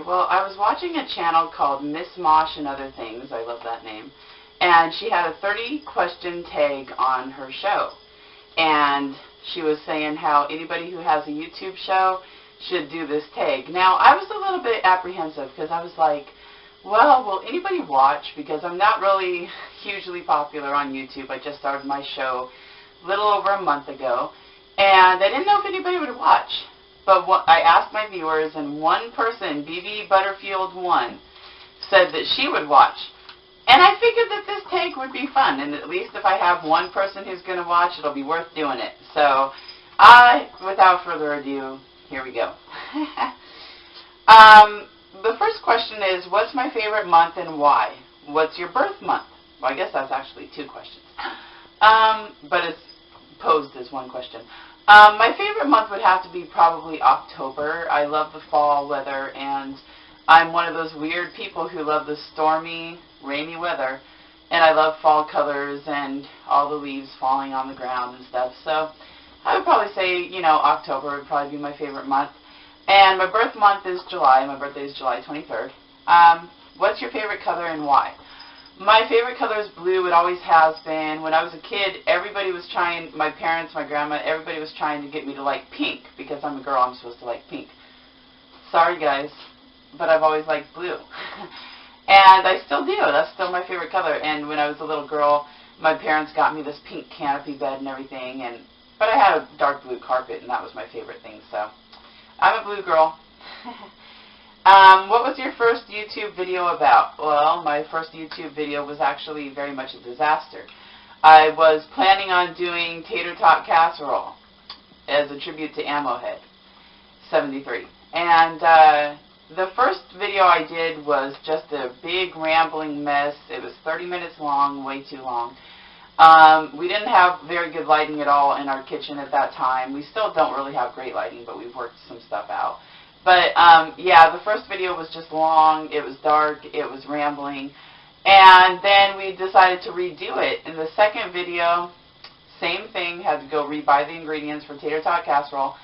Well, I was watching a channel called Miss Mosh and Other Things. I love that name. And she had a 30-question tag on her show. And she was saying how anybody who has a YouTube show should do this tag. Now, I was a little bit apprehensive because I was like, well, will anybody watch? Because I'm not really hugely popular on YouTube. I just started my show a little over a month ago. And I didn't know if anybody would watch. But I asked my viewers, and one person, BB Butterfield1, said that she would watch. And I figured that this tag would be fun, and at least if I have one person who's going to watch, it'll be worth doing it. So, without further ado, here we go. The first question is, what's my favorite month and why? What's your birth month? Well, I guess that's actually two questions. But it's posed as one question. My favorite month would have to be probably October. I love the fall weather, and I'm one of those weird people who love the stormy, rainy weather, and I love fall colors and all the leaves falling on the ground and stuff. So I would probably say, you know, October would probably be my favorite month. And my birth month is July. My birthday is July 23rd. What's your favorite color and why? My favorite color is blue. It always has been. When I was a kid, everybody was trying, my parents, my grandma, everybody was trying to get me to like pink because I'm a girl. I'm supposed to like pink. Sorry, guys, but I've always liked blue. And I still do. That's still my favorite color. And when I was a little girl, my parents got me this pink canopy bed and everything. But I had a dark blue carpet, and that was my favorite thing. So I'm a blue girl. What was your first YouTube video about? Well, my first YouTube video was actually very much a disaster. I was planning on doing tater tot casserole as a tribute to Ammo Head 73. And the first video I did was just a big rambling mess. It was 30 minutes long, way too long. We didn't have very good lighting at all in our kitchen at that time. We still don't really have great lighting, but we've worked some stuff out. But, yeah, the first video was just long, it was dark, it was rambling, and then we decided to redo it. In the second video, same thing, had to go rebuy the ingredients for tater tot casserole,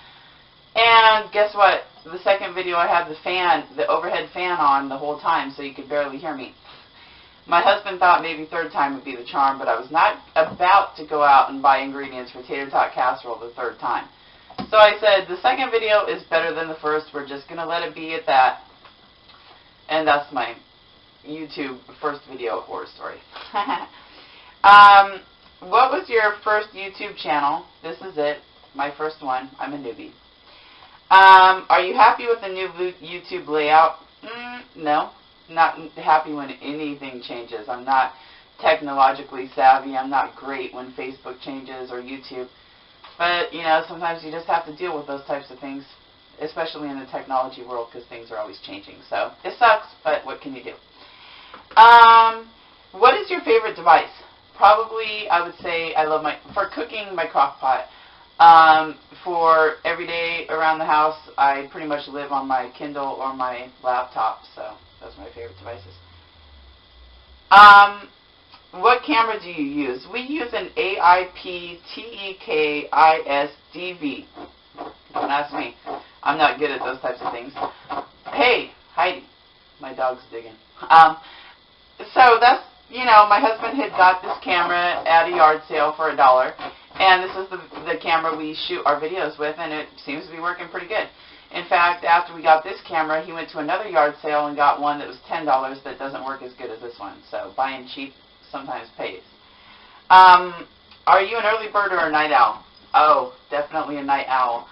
and guess what? The second video I had the overhead fan on the whole time, so you could barely hear me. My husband thought maybe third time would be the charm, but I was not about to go out and buy ingredients for tater tot casserole the third time. So I said, the second video is better than the first. We're just going to let it be at that. And that's my YouTube first video horror story. What was your first YouTube channel? This is it. My first one. I'm a newbie. Are you happy with the new YouTube layout? No. Not happy when anything changes. I'm not technologically savvy. I'm not great when Facebook changes or YouTube. But, you know, sometimes you just have to deal with those types of things, especially in the technology world, because things are always changing. So it sucks, but what can you do? What is your favorite device? Probably, I would say, for cooking, my crock pot. For every day around the house, I pretty much live on my Kindle or my laptop, so those are my favorite devices. What camera do you use? We use an AIP TEKIS DV. Don't ask me. I'm not good at those types of things. Hey, Heidi. My dog's digging. So that's, you know, my husband had got this camera at a yard sale for $1. And this is the camera we shoot our videos with, and it seems to be working pretty good. In fact, after we got this camera, he went to another yard sale and got one that was $10 that doesn't work as good as this one. So buying cheap sometimes pays. Are you an early bird or a night owl? Oh, definitely a night owl.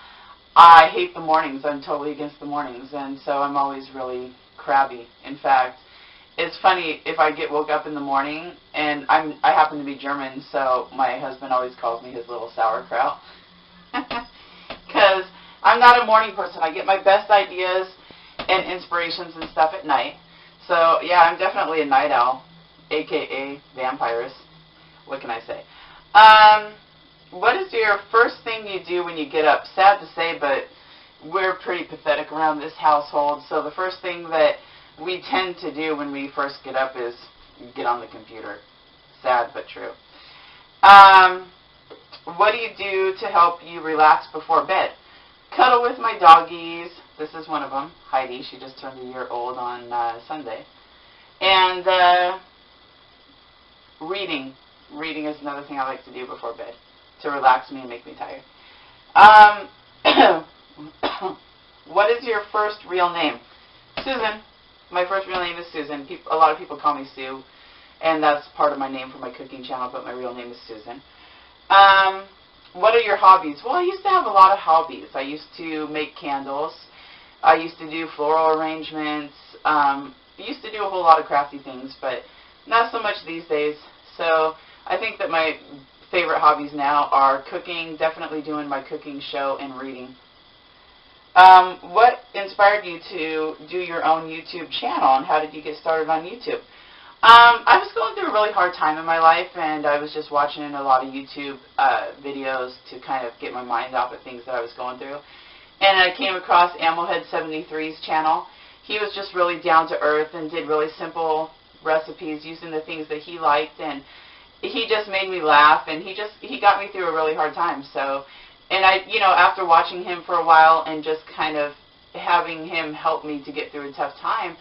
I hate the mornings. I'm totally against the mornings, and so I'm always really crabby. In fact, it's funny if I get woke up in the morning, and I happen to be German, so my husband always calls me his little sauerkraut. Because I'm not a morning person. I get my best ideas and inspirations and stuff at night. So, yeah, I'm definitely a night owl. AKA vampires. What can I say? What is your first thing you do when you get up? Sad to say, but we're pretty pathetic around this household. So the first thing that we tend to do when we first get up is get on the computer. Sad but true. What do you do to help you relax before bed? cuddle with my doggies. This is one of them, Heidi. She just turned a year old on Sunday. And reading. Reading is another thing I like to do before bed to relax me and make me tired. What is your first real name? Susan. My first real name is Susan. A lot of people call me Sue, and that's part of my name for my cooking channel, but my real name is Susan. What are your hobbies? Well, I used to have a lot of hobbies. I used to make candles. I used to do floral arrangements. I used to do a whole lot of crafty things, but not so much these days. So I think that my favorite hobbies now are cooking, definitely doing my cooking show, and reading. What inspired you to do your own YouTube channel, and how did you get started on YouTube? I was going through a really hard time in my life, and I was just watching a lot of YouTube videos to kind of get my mind off of things that I was going through. And I came across Amelhead73's channel. He was just really down to earth and did really simple recipes using the things that he liked, and he just made me laugh, and he got me through a really hard time. So, and after watching him for a while and just kind of having him help me to get through a tough time,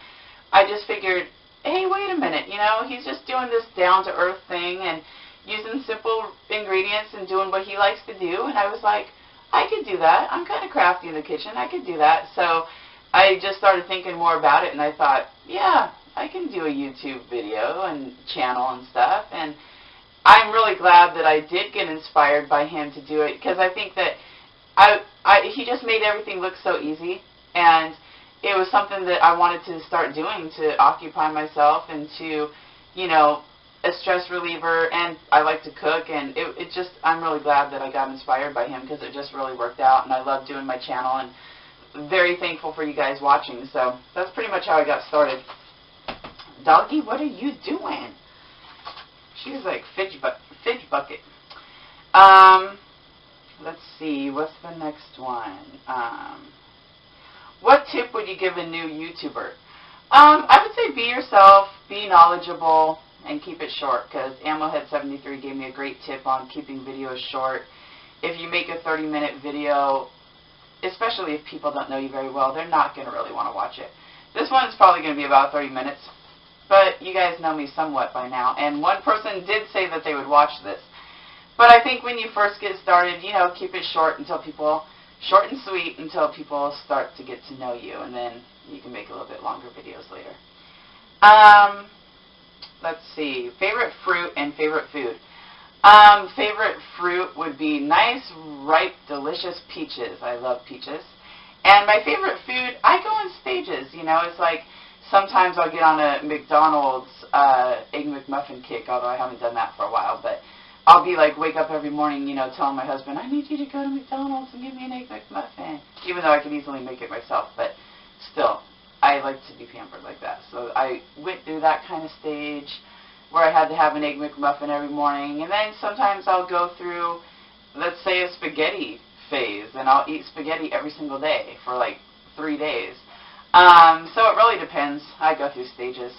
I just figured, hey, wait a minute, he's just doing this down-to-earth thing and using simple ingredients and doing what he likes to do. And I was like, I could do that. I'm kind of crafty in the kitchen. I could do that. So I just started thinking more about it, and I thought, yeah, I can do a YouTube video and channel and stuff. And I'm really glad that I did get inspired by him to do it, because I think that he just made everything look so easy, and it was something that I wanted to start doing to occupy myself and to, a stress reliever, and I like to cook, and I'm really glad that I got inspired by him, because it just really worked out, and I love doing my channel, and very thankful for you guys watching. So that's pretty much how I got started. Doggy, what are you doing? She's like fidge bucket. Let's see, what's the next one? What tip would you give a new YouTuber? I would say be yourself, be knowledgeable, and keep it short, because Amelhead73 gave me a great tip on keeping videos short. If you make a 30-minute video, especially if people don't know you very well, they're not going to really want to watch it. This one's probably going to be about 30 minutes, but you guys know me somewhat by now, and one person did say that they would watch this. But I think when you first get started, keep it short and sweet until people start to get to know you, and then you can make a little bit longer videos later. Let's see, favorite fruit and favorite food. Favorite fruit would be nice, ripe, delicious peaches. I love peaches. And my favorite food, I go in stages. It's like sometimes I'll get on a McDonald's Egg McMuffin kick, although I haven't done that for a while, but I'll be like, wake up every morning, telling my husband, I need you to go to McDonald's and give me an Egg McMuffin, even though I could easily make it myself, but still, I like to be pampered like that. So I went through that kind of stage where I had to have an Egg McMuffin every morning, and then sometimes I'll go through, let's say, a spaghetti phase, and I'll eat spaghetti every single day for like 3 days. So it really depends. I go through stages.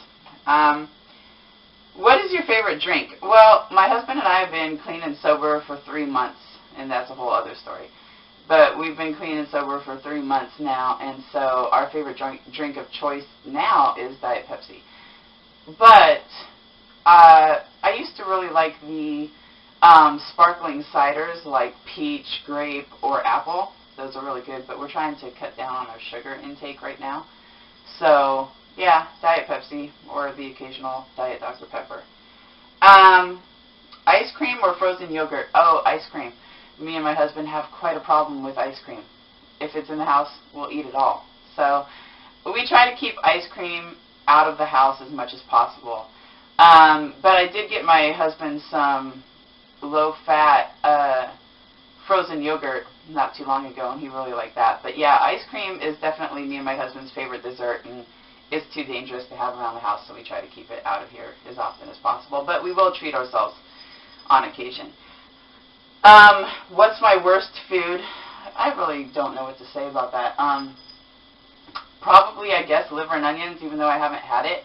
What is your favorite drink? Well, my husband and I have been clean and sober for 3 months, and that's a whole other story. But we've been clean and sober for 3 months now, and so our favorite drink of choice now is Diet Pepsi. But I used to really like the sparkling ciders like peach, grape, or apple. Those are really good, but we're trying to cut down on our sugar intake right now. So, yeah, Diet Pepsi or the occasional Diet Dr. Pepper. Ice cream or frozen yogurt? Oh, ice cream. Me and my husband have quite a problem with ice cream. If it's in the house, we'll eat it all. So we try to keep ice cream out of the house as much as possible. But I did get my husband some low-fat frozen yogurt not too long ago, and he really liked that. But yeah, ice cream is definitely me and my husband's favorite dessert, and it's too dangerous to have around the house, so we try to keep it out of here as often as possible. But we will treat ourselves on occasion. What's my worst food? I really don't know what to say about that. Probably, I guess, liver and onions, even though I haven't had it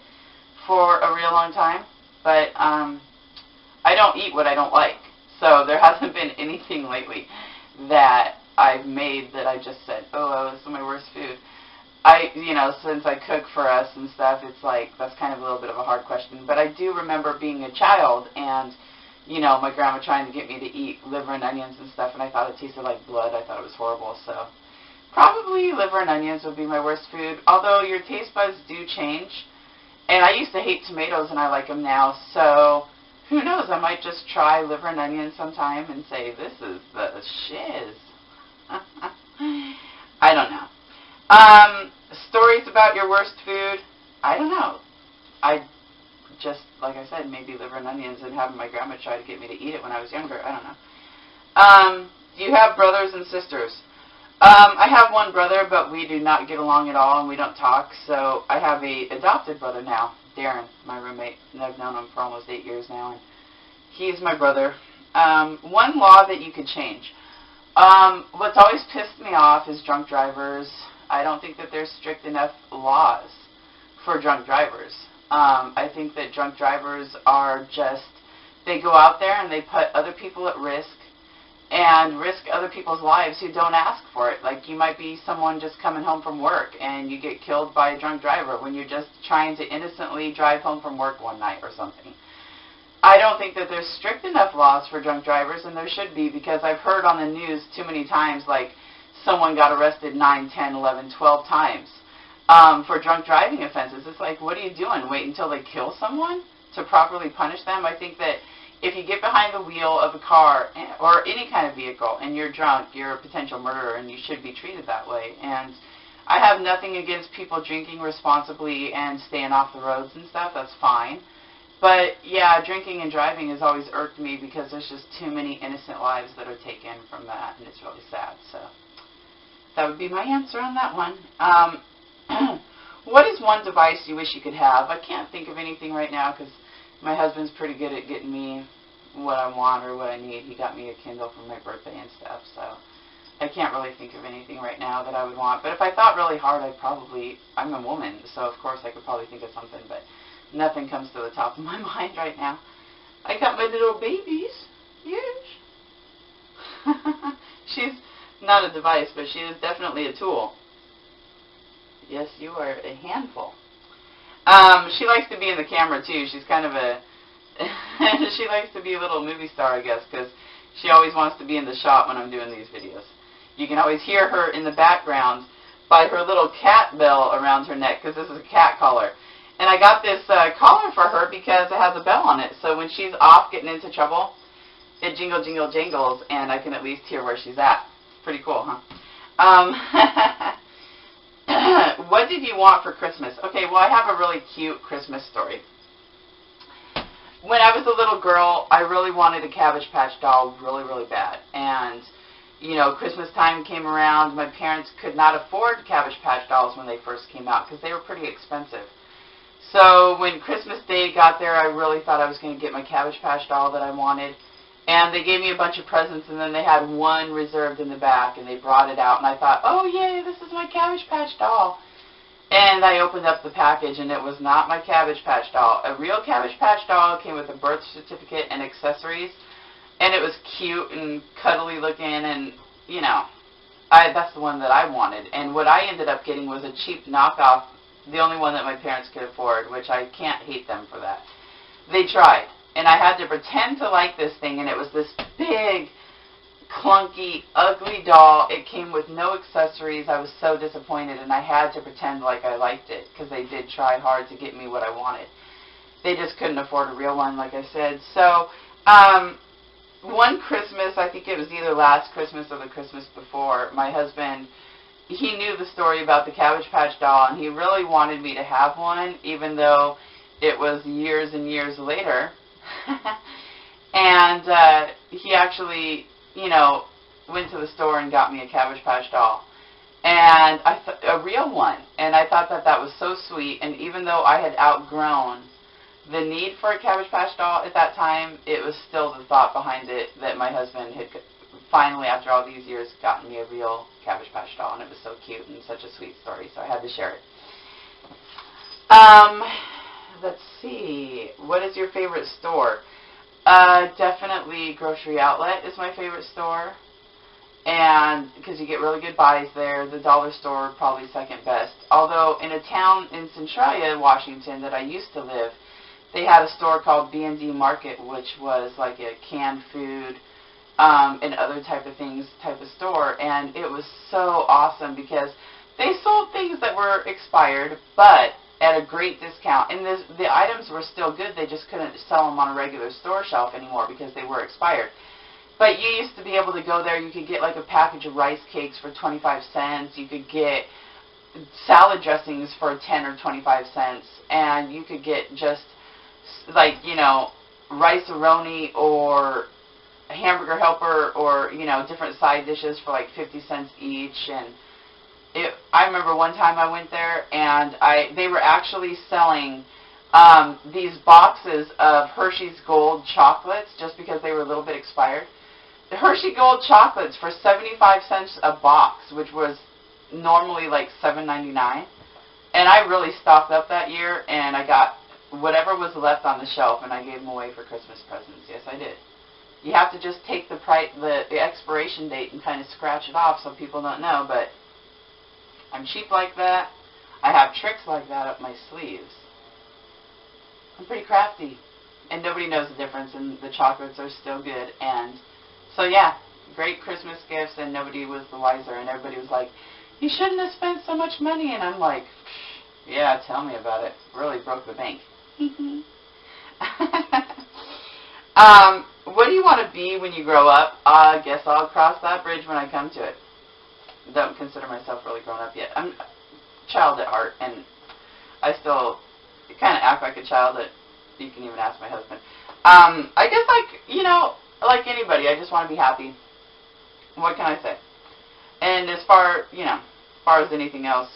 for a real long time. But I don't eat what I don't like. So there hasn't been anything lately that I've made that I just said, oh, this is my worst food? Since I cook for us and stuff, it's like, that's kind of a little bit of a hard question. But I do remember being a child and, my grandma trying to get me to eat liver and onions and stuff, and I thought it tasted like blood. I thought it was horrible. So probably liver and onions would be my worst food, although your taste buds do change. And I used to hate tomatoes, and I like them now. So who knows? I might just try liver and onions sometime and say, this is the shiz. I don't know. Stories about your worst food? I don't know. I just, like I said, maybe liver and onions and having my grandma try to get me to eat it when I was younger. I don't know. Do you have brothers and sisters? I have one brother, but we do not get along at all, and we don't talk. So I have a adopted brother now, Darren, my roommate, and I've known him for almost 8 years now, and he's my brother. One law that you could change. What's always pissed me off is drunk drivers. I don't think that there's strict enough laws for drunk drivers. I think that drunk drivers are just, they go out there and they put other people at risk and risk other people's lives who don't ask for it. Like, you might be someone just coming home from work and you get killed by a drunk driver when you're just trying to innocently drive home from work one night or something. I don't think that there's strict enough laws for drunk drivers, and there should be, because I've heard on the news too many times, like, someone got arrested 9, 10, 11, 12 times for drunk driving offenses. It's like, what are you doing? Wait until they kill someone to properly punish them? I think that if you get behind the wheel of a car or any kind of vehicle and you're drunk, you're a potential murderer, and you should be treated that way. And I have nothing against people drinking responsibly and staying off the roads and stuff. That's fine. But, yeah, drinking and driving has always irked me because there's just too many innocent lives that are taken from that, and it's really sad. So that would be my answer on that one. What is one device you wish you could have? I can't think of anything right now because my husband's pretty good at getting me what I want or what I need. He got me a Kindle for my birthday and stuff, so I can't really think of anything right now that I would want. But if I thought really hard, I'm a woman, so of course I could probably think of something, but nothing comes to the top of my mind right now. I got my little babies. Yes. She's not a device, but she is definitely a tool. Yes, you are a handful. She likes to be in the camera, too. She's kind of a... she likes to be a little movie star, I guess, because she always wants to be in the shot when I'm doing these videos. You can always hear her in the background by her little cat bell around her neck, because this is a cat collar. And I got this collar for her because it has a bell on it. So when she's off getting into trouble, it jingle, jingle, jingles, and I can at least hear where she's at. Pretty cool, huh? What did you want for Christmas? Okay, well, I have a really cute Christmas story. When I was a little girl, I really wanted a Cabbage Patch doll really, really bad. And, Christmas time came around. My parents could not afford Cabbage Patch dolls when they first came out because they were pretty expensive. So when Christmas Day got there, I really thought I was going to get my Cabbage Patch doll that I wanted. And they gave me a bunch of presents, and then they had one reserved in the back, and they brought it out. And I thought, oh, yay, this is my Cabbage Patch doll. And I opened up the package, and it was not my Cabbage Patch doll. A real Cabbage Patch doll came with a birth certificate and accessories, and it was cute and cuddly looking, and, that's the one that I wanted. And what I ended up getting was a cheap knockoff, the only one that my parents could afford, which I can't hate them for that. They tried, and I had to pretend to like this thing, and it was this big, clunky, ugly doll. It came with no accessories. I was so disappointed, and I had to pretend like I liked it because they did try hard to get me what I wanted. They just couldn't afford a real one, like I said. So one Christmas, I think it was either last Christmas or the Christmas before, my husband, he knew the story about the Cabbage Patch doll, and he really wanted me to have one, even though it was years and years later. And he actually, went to the store and got me a Cabbage Patch doll, and a real one. And I thought that was so sweet. And even though I had outgrown the need for a Cabbage Patch doll at that time, it was still the thought behind it that my husband had finally, after all these years, gotten me a real Cabbage Patch doll, and it was so cute and such a sweet story, so I had to share it. Let's see. What is your favorite store? Definitely Grocery Outlet is my favorite store. and because you get really good buys there. The dollar store probably second best. Although in a town in Centralia, Washington, that I used to live, they had a store called B&D Market, which was like a canned food and other type of things type of store, and it was so awesome because they sold things that were expired, but at a great discount. And the items were still good. They just couldn't sell them on a regular store shelf anymore because they were expired. But you used to be able to go there. You could get like a package of rice cakes for 25 cents. You could get salad dressings for 10 or 25 cents. And you could get just like, you know, rice-a-roni or a hamburger helper or, you know, different side dishes for like 50 cents each. And I remember one time I went there and they were actually selling these boxes of Hershey's Gold chocolates just because they were a little bit expired. The Hershey Gold chocolates for 75 cents a box, which was normally like $7.99. And I really stocked up that year, and I got whatever was left on the shelf, and I gave them away for Christmas presents. Yes, I did. You have to just take the expiration date and kind of scratch it off so people don't know, but I'm cheap like that. I have tricks like that up my sleeves. I'm pretty crafty, and nobody knows the difference, and the chocolates are still good. And so yeah, great Christmas gifts, and nobody was the wiser, and everybody was like, you shouldn't have spent so much money. And I'm like, yeah, tell me about it. Really broke the bank. What do you want to be when you grow up? I guess I'll cross that bridge when I come to it. Don't consider myself really grown up yet. I'm a child at heart, and I still kind of act like a child. That you can even ask my husband. I guess, like, you know, like anybody, I just want to be happy. What can I say? And as far, you know, as far as anything else,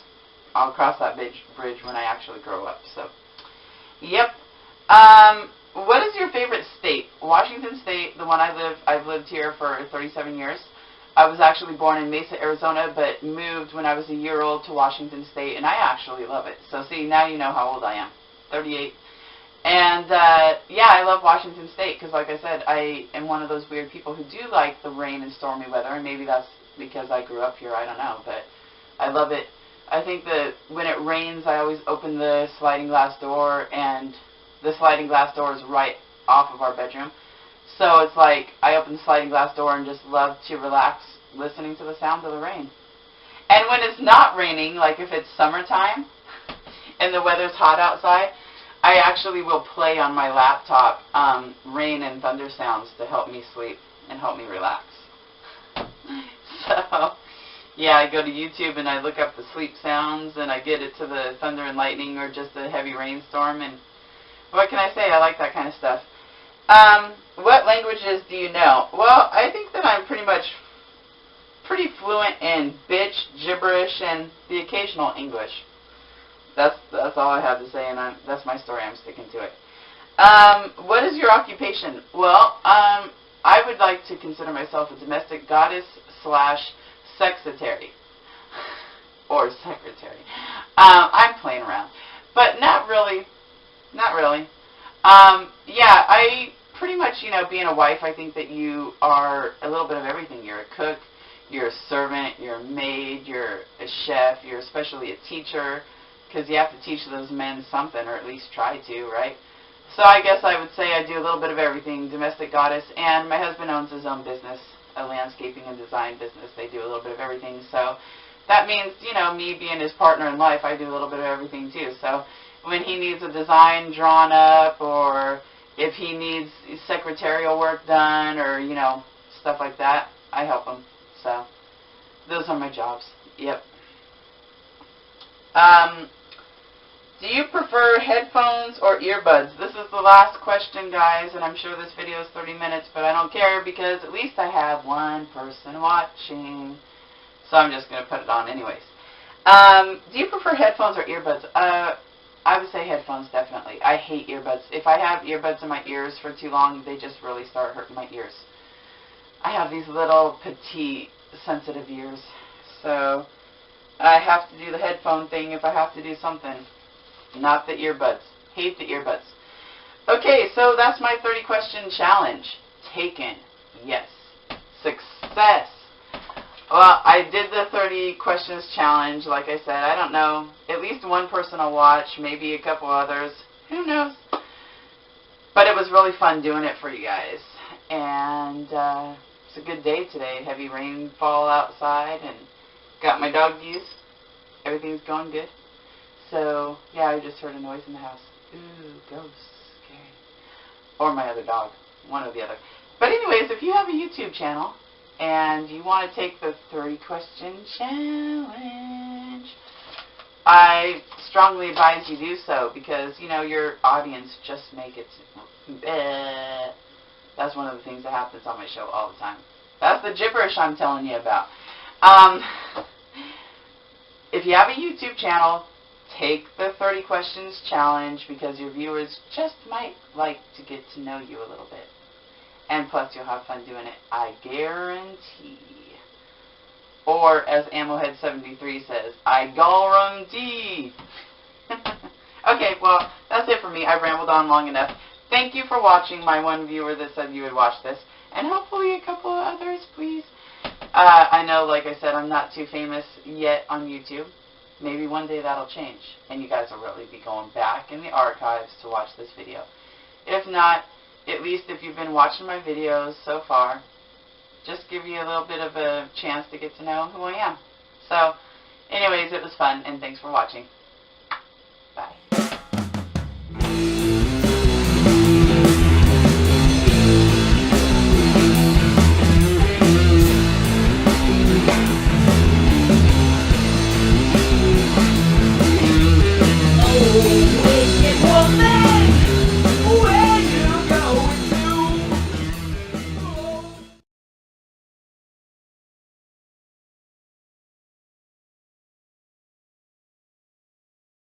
I'll cross that bridge when I actually grow up. So, yep. What is your favorite state? Washington State, the one I live. I've lived here for 37 years. I was actually born in Mesa, Arizona, but moved when I was a year old to Washington State, and I actually love it. So see, now you know how old I am, 38. And yeah, I love Washington State because, like I said, I am one of those weird people who do like the rain and stormy weather, and maybe that's because I grew up here, I don't know, but I love it. I think that when it rains, I always open the sliding glass door, and the sliding glass door is right off of our bedroom. So it's like I open the sliding glass door and just love to relax listening to the sound of the rain. And when it's not raining, like if it's summertime and the weather's hot outside, I actually will play on my laptop rain and thunder sounds to help me sleep and help me relax. So, yeah, I go to YouTube and I look up the sleep sounds and I get it to the thunder and lightning or just a heavy rainstorm. And what can I say? I like that kind of stuff. What languages do you know? Well, I think that I'm pretty fluent in bitch, gibberish, and the occasional English. That's all I have to say, and that's my story. I'm sticking to it. What is your occupation? Well, I would like to consider myself a domestic goddess / sexetary. Or secretary. I'm playing around. But not really. Not really. Yeah, I pretty much, you know, being a wife, I think that you are a little bit of everything. You're a cook, you're a servant, you're a maid, you're a chef, you're especially a teacher, because you have to teach those men something, or at least try to, right? So I guess I would say I do a little bit of everything, domestic goddess, and my husband owns his own business, a landscaping and design business. They do a little bit of everything, so that means, you know, me being his partner in life, I do a little bit of everything too. So when he needs a design drawn up, or if he needs secretarial work done, or, you know, stuff like that, I help him. So those are my jobs. Yep. Do you prefer headphones or earbuds? This is the last question, guys, and I'm sure this video is 30 minutes, but I don't care because at least I have one person watching. So I'm just going to put it on anyways. Do you prefer headphones or earbuds? I would say headphones, definitely. I hate earbuds. If I have earbuds in my ears for too long, they just really start hurting my ears. I have these little petite sensitive ears, so I have to do the headphone thing if I have to do something. Not the earbuds. Hate the earbuds. Okay, so that's my 30 question challenge. Taken. Yes. Success. Well, I did the 30 questions challenge, like I said. I don't know. At least one person will watch, maybe a couple others. Who knows? But it was really fun doing it for you guys. And it's a good day today. Heavy rainfall outside and got my dog used. Everything's going good. So, yeah, I just heard a noise in the house. Ooh, ghosts. Scary. Or my other dog. One or the other. But anyways, if you have a YouTube channel and you want to take the 30-question challenge, I strongly advise you do so because, you know, your audience just make it. That's one of the things that happens on my show all the time. That's the gibberish I'm telling you about. If you have a YouTube channel, take the 30 questions challenge because your viewers just might like to get to know you a little bit. And plus, you'll have fun doing it. I guarantee. Or, as Ammohead73 says, I guarantee. Okay, well, that's it for me. I've rambled on long enough. Thank you for watching, my one viewer that said you would watch this. And hopefully a couple of others, please. I know, like I said, I'm not too famous yet on YouTube. Maybe one day that'll change. And you guys will really be going back in the archives to watch this video. If not, at least if you've been watching my videos so far, just give you a little bit of a chance to get to know who I am. So, anyways, it was fun, and thanks for watching. Bye.